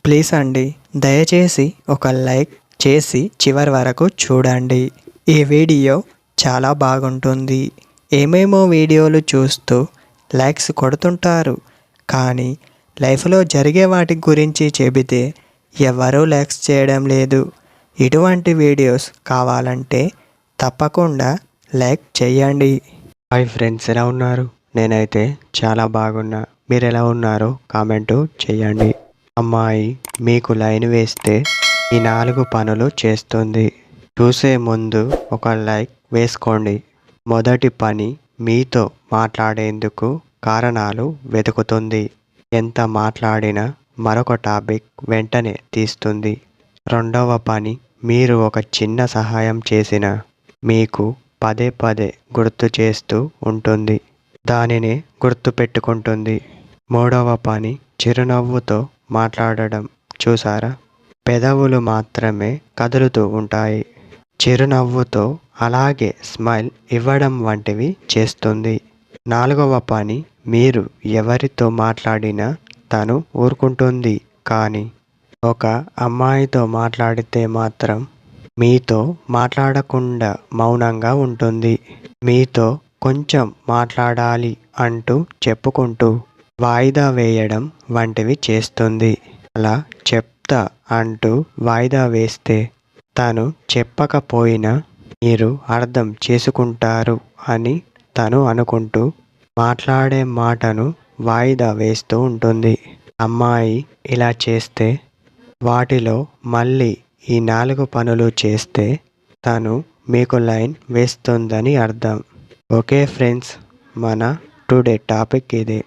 Please అండి, దయచేసి ఒక లైక్ చేసి చివరి వరకు చూడండి. ఈ వీడియో చాలా బాగుంటుంది. ఏమేమో వీడియోలు చూస్తూ లైక్స్ కొడుతుంటారు, కానీ లైఫ్లో జరిగే వాటి గురించి చెబితే ఎవరూ లైక్స్ చేయడం లేదు. ఇటువంటి వీడియోస్ కావాలంటే తప్పకుండా లైక్ చేయండి. హాయ్ ఫ్రెండ్స్, ఎలా ఉన్నారు? నేనైతే చాలా బాగున్నా. మీరు ఎలా ఉన్నారో కామెంటు చేయండి. అమ్మాయి మీకు లైన్ వేస్తే ఈ 4 పనులు చేస్తుంది. చూసే ముందు ఒక లైక్ వేసుకోండి. మొదటి పని, మీతో మాట్లాడేందుకు కారణాలు వెతుకుతుంది. ఎంత మాట్లాడినా మరొక టాపిక్ వెంటనే తీస్తుంది. రెండవ పని, మీరు ఒక చిన్న సహాయం చేసినా మీకు పదే పదే గుర్తు చేస్తూ ఉంటుంది. దానినే గుర్తుపెట్టుకుంటుంది. మూడవ పని, చిరునవ్వుతో మాట్లాడడం. చూసారా, పెదవులు మాత్రమే కదులుతూ ఉంటాయి. చిరునవ్వుతో అలాగే స్మైల్ ఇవ్వడం వంటివి చేస్తుంది. నాలుగవ పని, మీరు ఎవరితో మాట్లాడినా తను ఊరుకుంటుంది. కానీ ఒక అమ్మాయితో మాట్లాడితే మాత్రం మీతో మాట్లాడకుండా మౌనంగా ఉంటుంది. మీతో కొంచెం మాట్లాడాలి అంటూ చెప్పుకుంటూ వాయిదా వేయడం వంటివి చేస్తుంది. అలా చెప్తా అంటూ వాయిదా వేస్తే తను చెప్పకపోయినా మీరు అర్థం చేసుకుంటారు అని తను అనుకుంటూ మాట్లాడే మాటను వాయిదా వేస్తూ ఉంటుంది. అమ్మాయి ఇలా చేస్తే, వాటిలో మళ్ళీ ఈ 4 పనులు చేస్తే తను మీకు లైన్ వేస్తుందని అర్థం. ఓకే ఫ్రెండ్స్, మన టుడే టాపిక్ ఇదే.